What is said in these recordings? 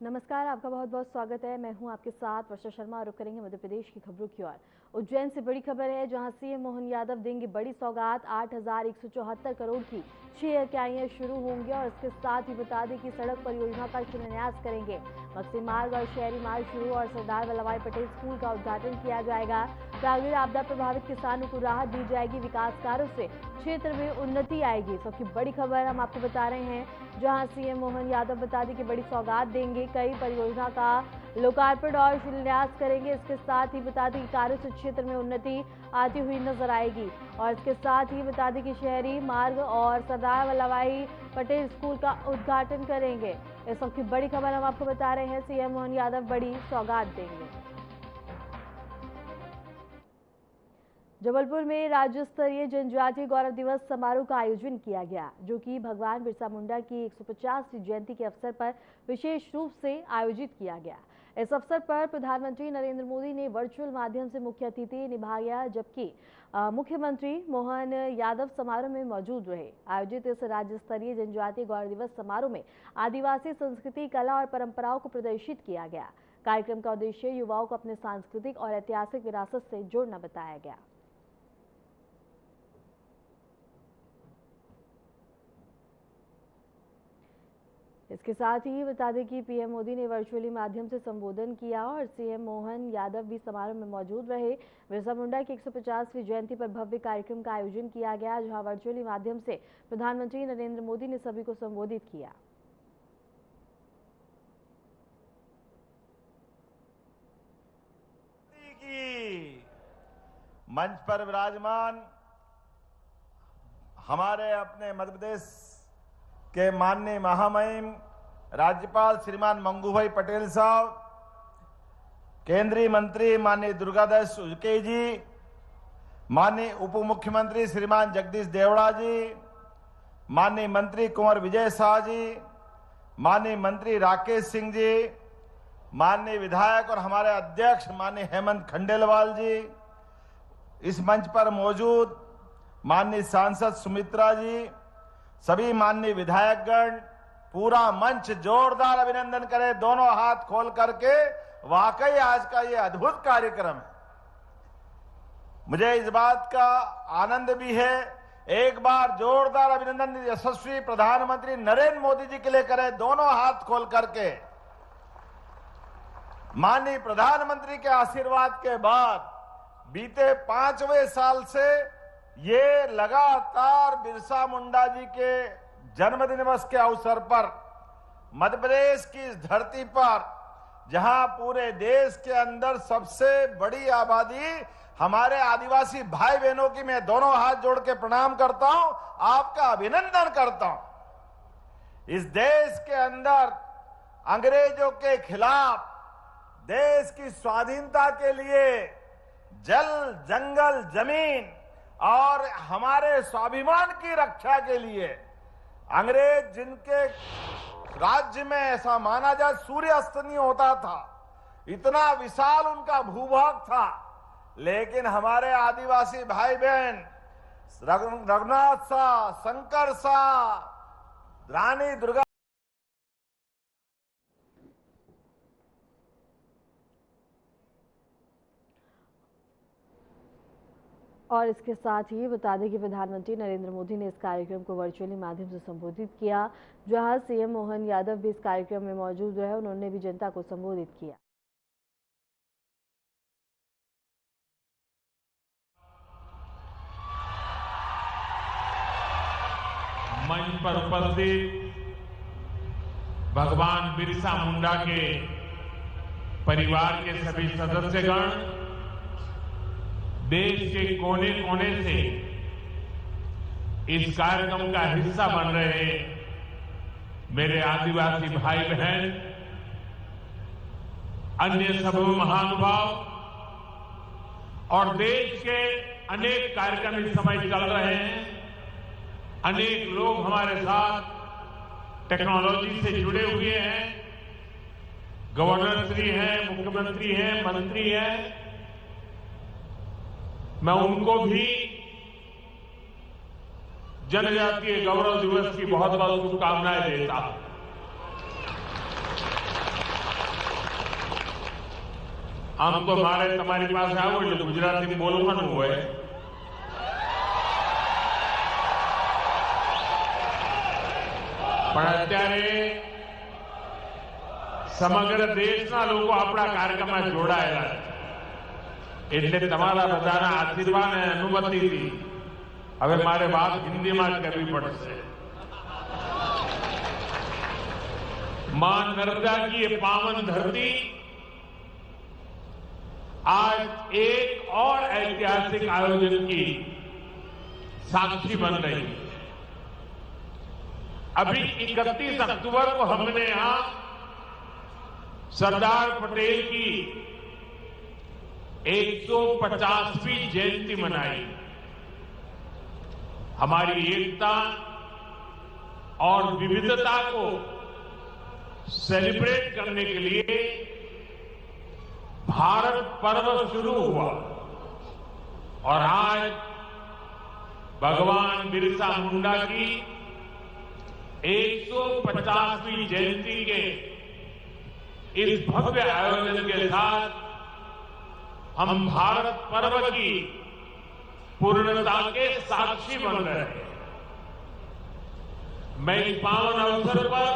नमस्कार, आपका बहुत बहुत स्वागत है। मैं हूं आपके साथ वर्षा शर्मा। रुक करेंगे मध्य प्रदेश की खबरों की ओर। उज्जैन से बड़ी खबर है, जहां सीएम मोहन यादव देंगे बड़ी सौगात। 8,174 करोड़ की 6 इकाइयां शुरू होंगी और इसके साथ ही बता दें कि सड़क परियोजना का शिलान्यास करेंगे। मक्सी मार्ग और शहरी मार्ग शुरू और सरदार वल्लभ भाई पटेल स्कूल का उद्घाटन किया जाएगा। प्राकृतिक आपदा प्रभावित किसानों को राहत दी जाएगी। विकास कार्यों से क्षेत्र में उन्नति आएगी। सबकी बड़ी खबर हम आपको बता रहे हैं, जहां सीएम मोहन यादव बता दें कि बड़ी सौगात देंगे, कई परियोजना का लोकार्पण और शिलान्यास करेंगे। इसके साथ ही बता दें कि कार्यों से क्षेत्र में उन्नति आती हुई नजर आएगी और इसके साथ ही बता दें कि शहरी मार्ग और सरदार वल्लभ भाई पटेल स्कूल का उद्घाटन करेंगे। इस वक्त की बड़ी खबर हम आपको बता रहे हैं, सीएम मोहन यादव बड़ी सौगात देंगे। जबलपुर में राज्य स्तरीय जनजातीय गौरव दिवस समारोह का आयोजन किया गया, जो कि भगवान बिरसा मुंडा की 150वीं जयंती के अवसर पर विशेष रूप से आयोजित किया गया। इस अवसर पर प्रधानमंत्री नरेंद्र मोदी ने वर्चुअल माध्यम से मुख्य अतिथि निभाया, जबकि मुख्यमंत्री मोहन यादव समारोह में मौजूद रहे। आयोजित इस राज्य स्तरीय जनजातीय गौरव दिवस समारोह में आदिवासी संस्कृति, कला और परंपराओं को प्रदर्शित किया गया। कार्यक्रम का उद्देश्य युवाओं को अपने सांस्कृतिक और ऐतिहासिक विरासत से जोड़ना बताया गया। इसके साथ ही बता दें कि पीएम मोदी ने वर्चुअली माध्यम से संबोधन किया और सीएम मोहन यादव भी समारोह में मौजूद रहे। बिरसा मुंडा की 150वीं जयंती पर भव्य कार्यक्रम का आयोजन किया गया, जहां वर्चुअली माध्यम से प्रधानमंत्री नरेंद्र मोदी ने सभी को संबोधित किया। मंच पर विराजमान हमारे अपने मध्य प्रदेश के माननीय महामहिम राज्यपाल श्रीमान मंगूभाई पटेल साहब, केंद्रीय मंत्री माननीय दुर्गादास उइके जी, माननीय उप मुख्यमंत्री श्रीमान जगदीश देवड़ा जी, माननीय मंत्री कुंवर विजय शाह जी, माननीय मंत्री राकेश सिंह जी, माननीय विधायक और हमारे अध्यक्ष माननीय हेमंत खंडेलवाल जी, इस मंच पर मौजूद माननीय सांसद सुमित्रा जी, सभी माननीय विधायकगण, पूरा मंच जोरदार अभिनंदन करे दोनों हाथ खोल करके। वाकई आज का ये अद्भुत कार्यक्रम है। मुझे इस बात का आनंद भी है। एक बार जोरदार अभिनंदन यशस्वी प्रधानमंत्री नरेंद्र मोदी जी के लिए करें दोनों हाथ खोल करके। माननीय प्रधानमंत्री के आशीर्वाद के बाद बीते 5वें साल से ये लगातार बिरसा मुंडा जी के जन्मदिन दिवस के अवसर पर मध्य प्रदेश की इस धरती पर, जहां पूरे देश के अंदर सबसे बड़ी आबादी हमारे आदिवासी भाई बहनों की, मैं दोनों हाथ जोड़ के प्रणाम करता हूं, आपका अभिनंदन करता हूं। इस देश के अंदर अंग्रेजों के खिलाफ देश की स्वाधीनता के लिए जल, जंगल, जमीन और हमारे स्वाभिमान की रक्षा के लिए अंग्रेज, जिनके राज्य में ऐसा माना जाए सूर्य अस्त नहीं होता था, इतना विशाल उनका भूभाग था, लेकिन हमारे आदिवासी भाई बहन रघुनाथ शाह, शंकर शाह, रानी दुर्गा और इसके साथ ही बता दें कि प्रधानमंत्री नरेंद्र मोदी ने इस कार्यक्रम को वर्चुअली माध्यम से संबोधित किया, जहां सीएम मोहन यादव भी इस कार्यक्रम में मौजूद रहे। उन्होंने भी जनता को संबोधित किया। मंच पर उपस्थित भगवान बिरसा मुंडा के परिवार के सभी सदस्यगण, देश के कोने कोने से इस कार्यक्रम का हिस्सा बन रहे मेरे आदिवासी भाई बहन, अन्य सभी महानुभाव और देश के अनेक कार्यक्रम इस समय चल रहे हैं। अनेक लोग हमारे साथ टेक्नोलॉजी से जुड़े हुए हैं, गवर्नर श्री हैं, मुख्यमंत्री हैं, मंत्री हैं। मैं उनको भी जनजातीय गौरव दिवस की बहुत बहुत शुभकामनाएं देता हूं। આમ તો મારે તમારી પાસે આવું એટલે ગુજરાતી બોલવાનું હોય, પણ અત્યારે સમગ્ર દેશના લોકો આપણા કાર્યક્રમમાં જોડાયેલા છે, એટલે તમારા બધાના આશીર્વાદ અને અનુમતિથી હવે મારે વાત હિન્દીમાં જ કરવી પડશે। मां नर्मदा की ये पावन धरती आज एक और ऐतिहासिक आयोजन की साक्षी बन रही है। अभी 31 अक्टूबर को हमने यहां सरदार पटेल की 150वीं जयंती मनाई। हमारी एकता और विविधता को सेलिब्रेट करने के लिए भारत पर्व शुरू हुआ और आज भगवान बिरसा मुंडा की 150वीं जयंती के इस भव्य आयोजन के साथ हम भारत पर्व की पूर्णता के साक्षी बन रहे हैं। मैं इस पावन अवसर पर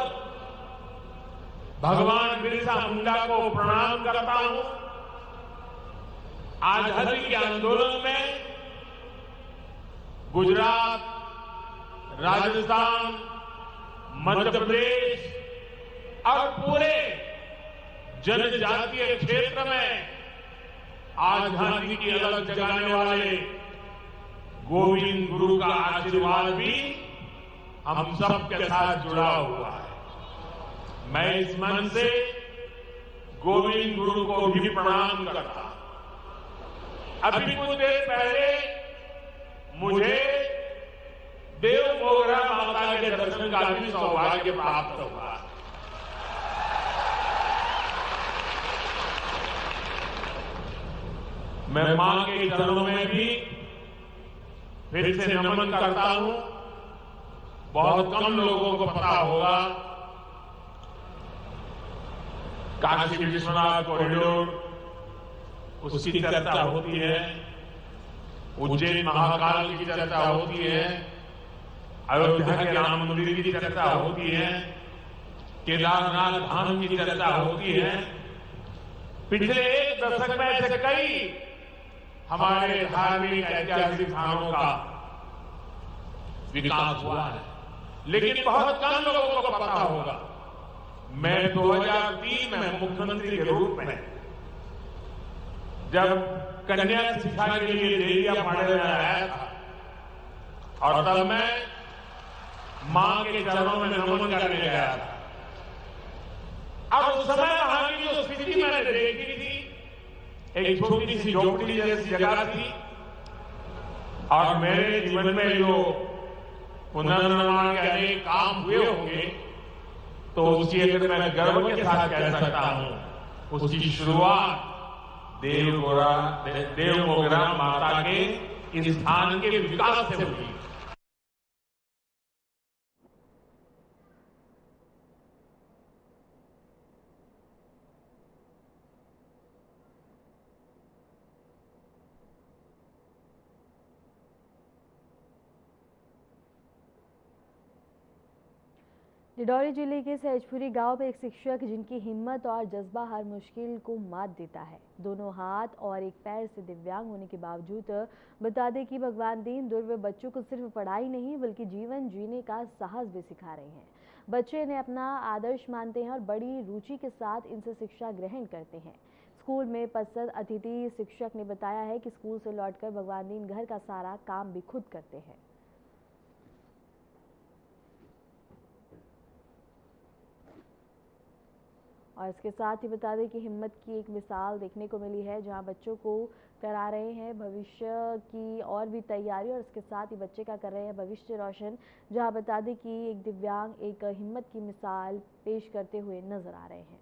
भगवान बिरसा मुंडा को प्रणाम करता हूं। आजादी के आंदोलन में गुजरात, राजस्थान, मध्य प्रदेश और पूरे जनजातीय क्षेत्र में आजादी की अलग जगाने वाले गोविंद गुरु का आशीर्वाद भी हम सबके साथ जुड़ा हुआ है। मैं इस मन से गोविंद गुरु को भी प्रणाम करता। अभी कुछ देर पहले मुझे देव मोगरा माता के दर्शन का भी सौभाग्य प्राप्त हुआ। मैं मां के चरणों में भी फिर से नमन करता हूं। बहुत कम लोगों को पता होगा, काशी विश्वनाथ कॉरिडोर उसकी चर्चा होती है, उज्जैन महाकाल की चर्चा होती है, अयोध्या के राम मंदिर की चर्चा होती है, केदारनाथ धाम की चर्चा होती है। पिछले एक दशक में ऐसे कई हमारे धार्मिक ऐतिहासिक स्थानों का विकास हुआ है, लेकिन बहुत कम लोगों को पता होगा। मैं 2003 में मुख्यमंत्री के रूप में जब कन्या शिक्षा के लिए देरिया पढ़ने में आया था और तब मैं मां के चरणों में नमन करने गया था। अब उस समय वहां की जो स्थिति मैंने देखी थी, एक छोटी सी झोपड़ी जैसी जगह थी और मेरे जीवन में जो पुनर्निर्माण के अनेक काम हुए होंगे तो उसकी अगर मैं गर्व के साथ कह सकता हूं, उसकी शुरुआत देव मोगरा माता के इस स्थान के विकास से हुई। डिडौरी जिले के सहजपुरी गांव में एक शिक्षक जिनकी हिम्मत और जज्बा हर मुश्किल को मात देता है। दोनों हाथ और एक पैर से दिव्यांग होने के बावजूद बता दें कि भगवान दीनदयाल बच्चों को सिर्फ पढ़ाई नहीं बल्कि जीवन जीने का साहस भी सिखा रहे हैं। बच्चे इन्हें अपना आदर्श मानते हैं और बड़ी रुचि के साथ इनसे शिक्षा ग्रहण करते हैं। स्कूल में पसंद अतिथि शिक्षक ने बताया है कि स्कूल से लौटकर भगवान दीन घर का सारा काम भी खुद करते हैं। और इसके साथ ही बता दें कि हिम्मत की एक मिसाल देखने को मिली है, जहां बच्चों को करा रहे हैं भविष्य की और भी तैयारी और इसके साथ ही बच्चे का कर रहे हैं भविष्य रोशन। जहां बता दें कि एक दिव्यांग एक हिम्मत की मिसाल पेश करते हुए नजर आ रहे हैं।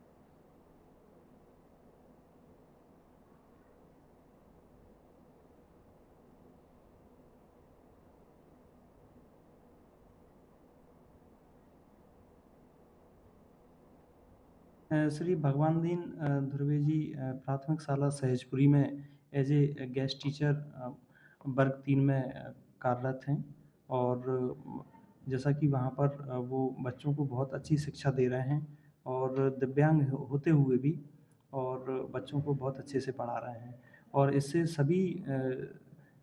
श्री भगवान दीन धुर्वे जी प्राथमिक शाला सहजपुरी में एज ए गेस्ट टीचर वर्ग 3 में कार्यरत हैं और जैसा कि वहाँ पर वो बच्चों को बहुत अच्छी शिक्षा दे रहे हैं और दिव्यांग होते हुए भी और बच्चों को बहुत अच्छे से पढ़ा रहे हैं और इससे सभी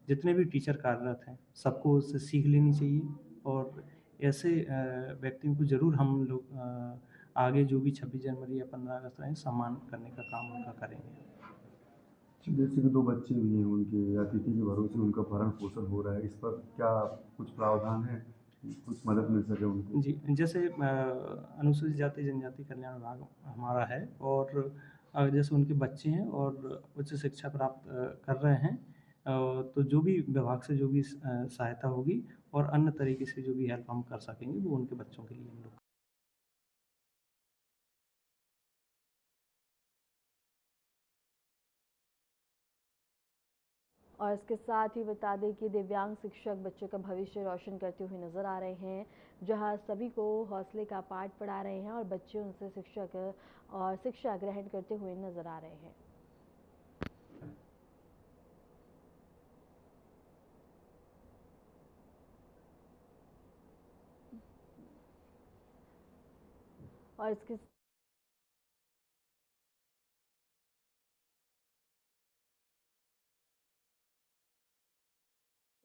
जितने भी टीचर कार्यरत हैं सबको उससे सीख लेनी चाहिए और ऐसे व्यक्तियों को ज़रूर हम लोग आगे जो भी 26 जनवरी या 15 अगस्त रहें सम्मान करने का काम उनका करेंगे। जैसे कि 2 बच्चे भी हैं उनके अतिथि के भरोसे उनका भरण पोषण हो रहा है, इस पर क्या कुछ प्रावधान है, कुछ मदद मिल सके उनको? जी, जैसे अनुसूचित जाति जनजाति कल्याण विभाग हमारा है और जैसे उनके बच्चे हैं और उच्च शिक्षा प्राप्त कर रहे हैं तो जो भी विभाग से जो भी सहायता होगी और अन्य तरीके से जो भी हेल्प हम कर सकेंगे वो उनके बच्चों के लिए हम लोग। और इसके साथ ही बता दें कि दिव्यांग शिक्षक बच्चों का भविष्य रोशन करते हुए नजर आ रहे हैं, जहां सभी को हौसले का पाठ पढ़ा रहे हैं और बच्चे उनसे शिक्षा ग्रहण करते हुए नजर आ रहे हैं। और इसके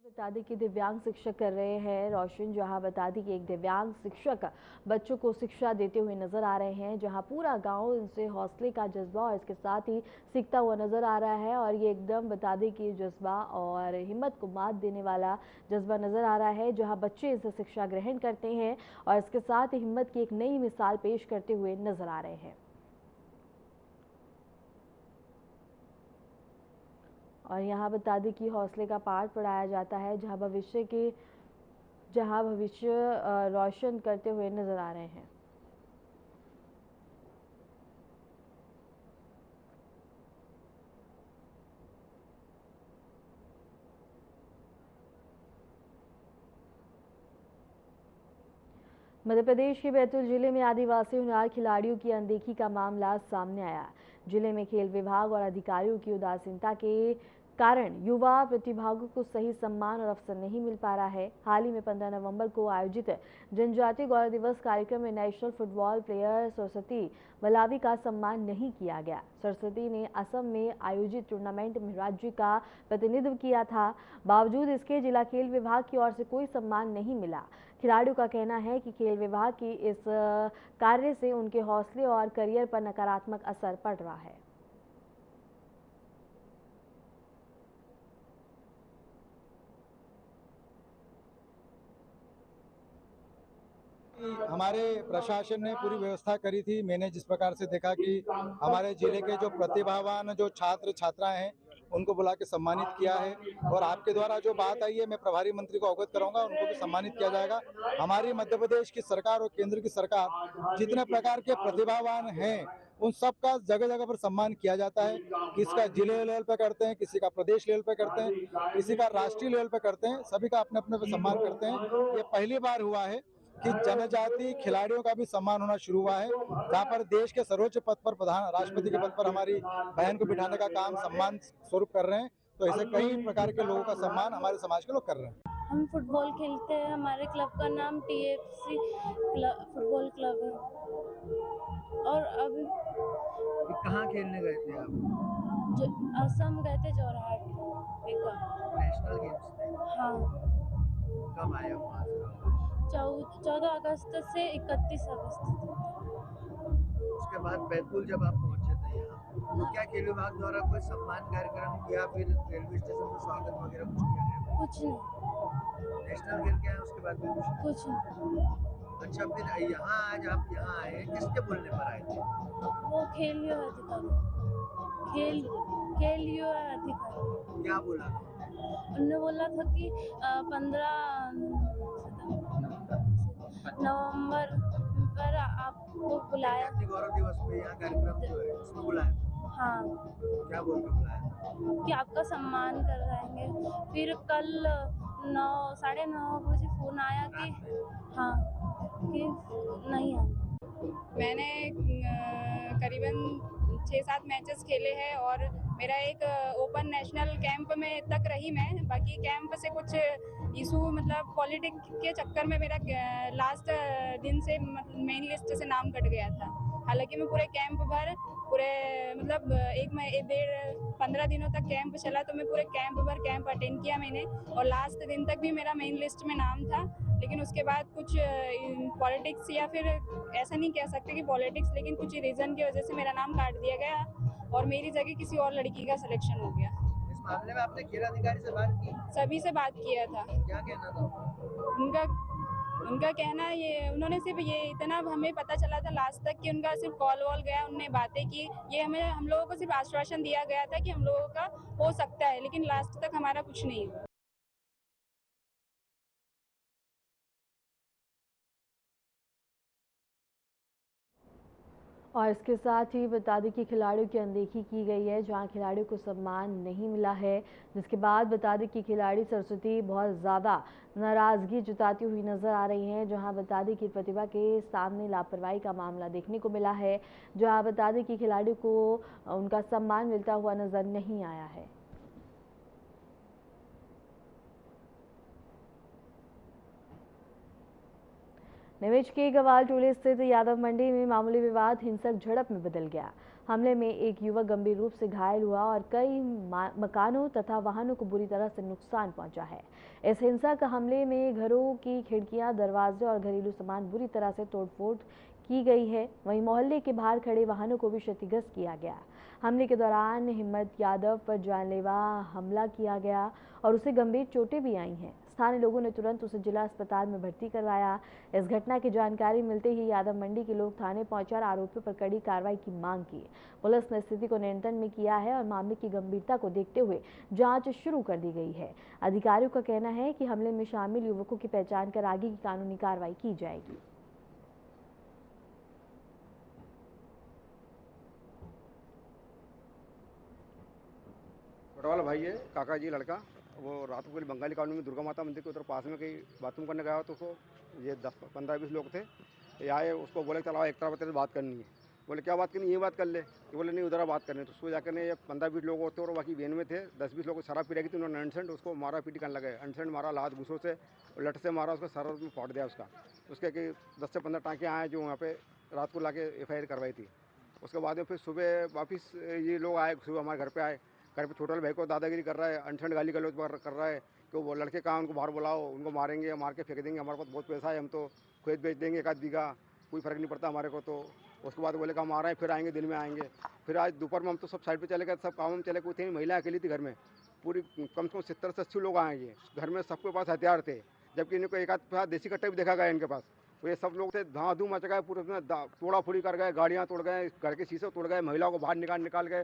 बता दें कि दिव्यांग शिक्षक कर रहे हैं रोशन, जहां बता दें कि एक दिव्यांग शिक्षक बच्चों को शिक्षा देते हुए नजर आ रहे हैं, जहां पूरा गांव इनसे हौसले का जज्बा और इसके साथ ही सीखता हुआ नजर आ रहा है और ये एकदम बता दें कि जज्बा और हिम्मत को मात देने वाला जज्बा नजर आ रहा है, जहां बच्चे इनसे शिक्षा ग्रहण करते हैं और इसके साथ ही हिम्मत की एक नई मिसाल पेश करते हुए नजर आ रहे हैं। और यहाँ बता दें कि हौसले का पाठ पढ़ाया जाता है, जहाँ भविष्य रोशन करते हुए नजर आ रहे हैं। मध्य प्रदेश के बैतूल जिले में आदिवासी हुनर खिलाड़ियों की अनदेखी का मामला सामने आया। जिले में खेल विभाग और अधिकारियों की उदासीनता के कारण युवा प्रतिभागियों को सही सम्मान और अवसर नहीं मिल पा रहा है। हाल ही में 15 नवंबर को आयोजित जनजातीय गौरव दिवस कार्यक्रम में national football player Saraswati Malawi का सम्मान नहीं किया गया। सरस्वती ने असम में आयोजित टूर्नामेंट में राज्य का प्रतिनिधित्व किया था, बावजूद इसके जिला खेल विभाग की ओर से कोई सम्मान नहीं मिला। खिलाड़ियों का कहना है कि खेल विभाग की इस कार्य से उनके हौसले और करियर पर नकारात्मक असर पड़ रहा है। हमारे प्रशासन ने पूरी व्यवस्था करी थी। मैंने जिस प्रकार से देखा कि हमारे जिले के जो प्रतिभावान जो छात्र छात्राएं हैं उनको बुला के सम्मानित किया है और आपके द्वारा जो बात आई है मैं प्रभारी मंत्री को अवगत कराऊंगा, उनको भी सम्मानित किया जाएगा। हमारी मध्य प्रदेश की सरकार और केंद्र की सरकार जितने प्रकार के प्रतिभावान हैं उन सब का जगह जगह पर सम्मान किया जाता है। किसी का जिले लेवल पे करते हैं, किसी का प्रदेश लेवल पे करते हैं, किसी का राष्ट्रीय लेवल पे करते हैं, सभी का अपने अपने पे सम्मान करते हैं। ये पहली बार हुआ है कि जनजाति खिलाड़ियों का भी सम्मान होना शुरू हुआ है, जहाँ पर देश के सर्वोच्च पद पर प्रधान राष्ट्रपति के पद पर हमारी बहन को बिठाने का काम सम्मान स्वरूप कर रहे हैं। तो ऐसे कई प्रकार के लोगों का सम्मान हमारे समाज के लोग कर रहे हैं। हम फुटबॉल खेलते हैं, हमारे क्लब का नाम TFC फुटबॉल क्लब है। और अभी कहाँ खेलने गए थे आप? असम गए थे, जोरहाट नेशनल गेम्स। हाँ। कब आए वहाँ से? 14 अगस्त से 31 अगस्त तक। उसके बाद बैतूल जब आप पहुँचे थे यहाँ, तो क्या खेल विभाग द्वारा कोई सम्मान कार्यक्रम या फिर रेलवे स्टेशन पर स्वागत वगैरह कुछ किया गया? कुछ नहीं। नेशनल खेल क्या है उसके बाद में कुछ नहीं। अच्छा, फिर यहाँ आज आप यहाँ आए, किसके बोलने पर आए थे? वो खेलियो अधिकारी। क्या बोला? उन्होंने बोला था कि 15 नवंबर पर आपको बुलाया। गौरव दिवस पे यहाँ कार्यक्रम जो है उसमें बुलाया? हाँ। क्या बोल के बुलाया? कि आपका सम्मान कराएंगे। फिर कल 9 साढ़े 9 बजे फोन आया कि हाँ कि नहीं है। मैंने करीबन 6-7 मैचेस खेले हैं और मेरा एक ओपन नेशनल कैंप में तक रही मैं। बाकी कैंप से कुछ इशू मतलब पॉलिटिक्स के चक्कर में मेरा लास्ट दिन से मेन लिस्ट से नाम कट गया था। हालांकि मैं पूरे कैंप भर पूरे मतलब 15 दिनों तक कैंप चला, तो मैं पूरे कैंप भर कैंप अटेंड किया मैंने और लास्ट दिन तक भी मेरा मेन लिस्ट में नाम था। लेकिन उसके बाद कुछ पॉलिटिक्स या फिर ऐसा नहीं कह सकते कि पॉलिटिक्स, लेकिन कुछ रीज़न की वजह से मेरा नाम काट दिया गया और मेरी जगह किसी और लड़की का सिलेक्शन हो गया। इस मामले में आपने खेल अधिकारी से बात की? सभी से बात किया था। क्या कहना था उनका कहना ये, उन्होंने सिर्फ ये इतना हमें पता चला था लास्ट तक कि उनका सिर्फ कॉल वॉल गया, उनने बातें की। ये हम लोगों को सिर्फ आश्वासन दिया गया था कि हम लोगों का हो सकता है, लेकिन लास्ट तक हमारा कुछ नहीं हुआ। और इसके साथ ही बता दें कि खिलाड़ियों की अनदेखी की गई है, जहां खिलाड़ियों को सम्मान नहीं मिला है, जिसके बाद बता दें कि खिलाड़ी सरस्वती बहुत ज़्यादा नाराज़गी जताती हुई नज़र आ रही हैं। जहां बता दें कि प्रतिभा के सामने लापरवाही का मामला देखने को मिला है, जहां बता दें कि खिलाड़ियों को उनका सम्मान मिलता हुआ नज़र नहीं आया है। निवेश के गवाल टोले स्थित यादव मंडी में मामूली विवाद हिंसक झड़प में बदल गया। हमले में एक युवक गंभीर रूप से घायल हुआ और कई मकानों तथा वाहनों को बुरी तरह से नुकसान पहुंचा है। इस हिंसक हमले में घरों की खिड़कियां, दरवाजे और घरेलू सामान बुरी तरह से तोड़फोड़ की गई है। वहीं मोहल्ले के बाहर खड़े वाहनों को भी क्षतिग्रस्त किया गया। हमले के दौरान हिम्मत यादव पर जानलेवा हमला किया गया और उसे गंभीर चोटें भी आई हैं। स्थानीय लोगों ने तुरंत उसे जिला अस्पताल में भर्ती करवाया। इस घटना की जानकारी मिलते ही यादव मंडी के लोग थाने पहुंचे और आरोपियों पर कड़ी कार्रवाई की मांग की। पुलिस ने स्थिति को नियंत्रण में किया है और मामले की गंभीरता को देखते हुए जांच शुरू कर दी गई है। अधिकारियों का कहना है कि हमले में शामिल युवकों की पहचान कर आगे की कानूनी कार्रवाई की जाएगी। वाला भाई है, काका जी लड़का, वो रात को बंगाली कॉलोनी में दुर्गा माता मंदिर के उधर पास में कहीं बाथरूम करने गया तो उसको ये 10-15-20 लोग थे, ये आए, उसको बोले चलाओ एक तरफ तेरे बात करनी है। बोले क्या बात करनी, ये बात कर ले। ये बोले नहीं उधर बात करनी। तो उसको जाकर ने 15-20 लोग होते और बाकी वैन में थे 10-20 लोग शराब पी रही थी। उन्होंने अनसेंट उसको मारा पीटी करने लगे, अनसेंट मारा, लात घूसों से लट से मारा, उसको सर में फाड़ दिया उसका। उसके कि 10 से 15 टाँके आए जो वहाँ पे रात को ला के FIR करवाई थी। उसके बाद में फिर सुबह वापस ये लोग आए, सुबह हमारे घर पे आए। घर पे छोटे भाई को दादागिरी कर रहा है, अनशन गाली गलौज कर रहा है कि वो लड़के कहाँ, उनको बाहर बुलाओ, उनको मारेंगे, मार के फेंक देंगे, हमारे पास बहुत पैसा है, हम तो खेत बेच देंगे 1 आध बीघा, कोई फ़र्क नहीं पड़ता हमारे को। तो उसके बाद बोले कि हम आ रहे हैं, फिर आएंगे, दिन में आएंगे। फिर आज दोपहर में हम तो सब साइड पे चले गए, सब काम में चले, कोई थे नहीं, महिला अकेली थी घर में। पूरी कम से कम 70 से 80 लोग आएंगे घर में, सबके पास हथियार थे, जबकि इनको एक आध देसी कट्टा भी देखा गया इनके पास। तो ये सब लोग थे, धांधू मच गए, पूरे तोड़ा फोड़ी कर गए, गाड़ियाँ तोड़ गए, घर के शीशे तोड़ गए, महिलाओं को बाहर निकाल गए,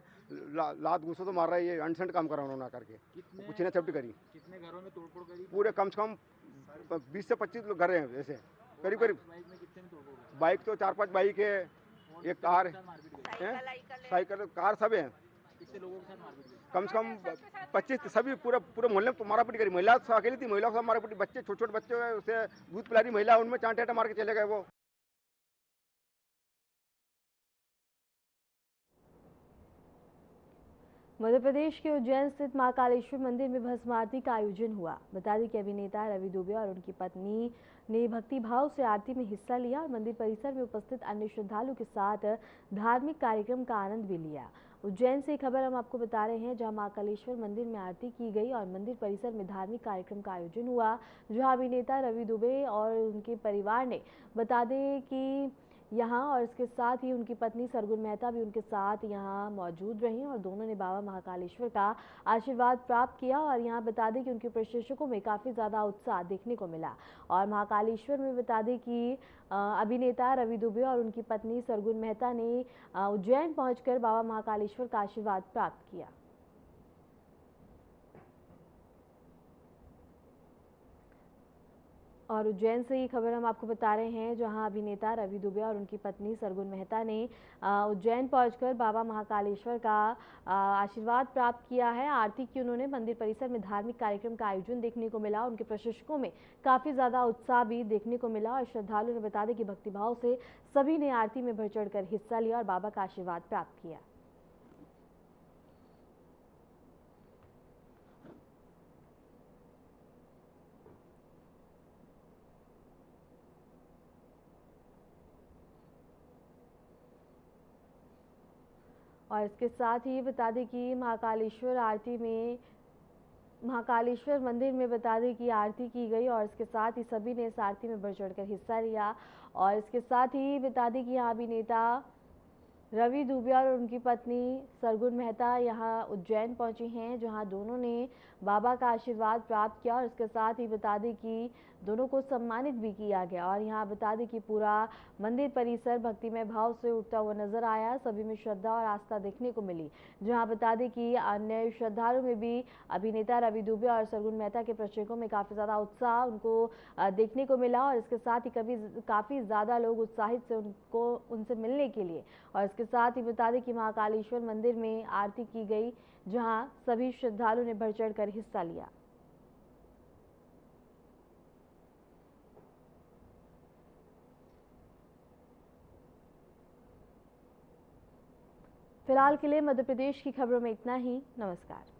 लात घूसो तो मार रहा है। ये अनसेंट काम करा उन्होंने करके, कुछ ने चपटी करी। कितने घरों में तोड़फोड़ करी? पूरे कम से कम 20 से 25 लोग घर हैं ऐसे, करीब करीब। बाइक तो 4-5 बाइक है, एक कार है, साइकिल, कार सब है। कितने लोगों के साथ मारपीट हुई? कम से कम 25, सभी पूरे मोहल्ले में मारापीटी करी। महिला अकेली थी, महिलाओं के साथ मारापीटी, बच्चे छोटे बच्चे उसे दूध पिला रही महिला, उनमें चांटे मार के चले गए वो। मध्य प्रदेश के उज्जैन स्थित महाकालेश्वर मंदिर में भस्म आरती का आयोजन हुआ। बता दें कि अभिनेता रवि दुबे और उनकी पत्नी ने भक्तिभाव से आरती में हिस्सा लिया और मंदिर परिसर में उपस्थित अन्य श्रद्धालुओं के साथ धार्मिक कार्यक्रम का आनंद भी लिया। उज्जैन से खबर हम आपको बता रहे हैं, जहां महाकालेश्वर मंदिर में आरती की गई और मंदिर परिसर में धार्मिक कार्यक्रम का आयोजन हुआ, जहां अभिनेता रवि दुबे और उनके परिवार ने, बता दें कि यहाँ और इसके साथ ही उनकी पत्नी सरगुन मेहता भी उनके साथ यहाँ मौजूद रहीं और दोनों ने बाबा महाकालेश्वर का आशीर्वाद प्राप्त किया। और यहाँ बता दें कि उनके प्रशंसकों में काफ़ी ज़्यादा उत्साह देखने को मिला। और महाकालेश्वर में बता दें कि अभिनेता रवि दुबे और उनकी पत्नी सरगुन मेहता ने उज्जैन पहुंचकर बाबा महाकालेश्वर का आशीर्वाद प्राप्त किया। और उज्जैन से ये खबर हम आपको बता रहे हैं, जहां अभिनेता रवि दुबे और उनकी पत्नी सरगुन मेहता ने उज्जैन पहुंचकर बाबा महाकालेश्वर का आशीर्वाद प्राप्त किया है। आरती की उन्होंने मंदिर परिसर में धार्मिक कार्यक्रम का आयोजन देखने को मिला। उनके प्रशंसकों में काफी ज्यादा उत्साह भी देखने को मिला और श्रद्धालुओं ने बता दें कि भक्तिभाव से सभी ने आरती में बढ़ चढ़कर हिस्सा लिया और बाबा का आशीर्वाद प्राप्त किया। और इसके साथ ही बता दें कि महाकालेश्वर मंदिर में बता दें कि आरती की गई और इसके साथ ही सभी ने इस आरती में बढ़ चढ़कर हिस्सा लिया। और इसके साथ ही बता दें कि यहाँ अभिनेता रवि दुबे और उनकी पत्नी सरगुन मेहता यहाँ उज्जैन पहुंची हैं, जहां दोनों ने बाबा का आशीर्वाद प्राप्त किया और इसके साथ ही बता दें कि दोनों को सम्मानित भी किया गया। और यहाँ बता दें कि पूरा मंदिर परिसर भक्तिमय भाव से उठता हुआ नजर आया। सभी में श्रद्धा और आस्था देखने को मिली। जहां बता दें कि अन्य श्रद्धालुओं में भी अभिनेता रवि दुबे और सरगुन मेहता के प्रशंसकों में काफी ज्यादा उत्साह उनको देखने को मिला और इसके साथ ही काफी ज्यादा लोग उत्साहित से उनसे मिलने के लिए। और इसके साथ ही बता दें कि महाकालेश्वर मंदिर में आरती की गई, जहां सभी श्रद्धालुओं ने बढ़ चढ़कर हिस्सा लिया। फिलहाल के लिए मध्य प्रदेश की खबरों में इतना ही। नमस्कार।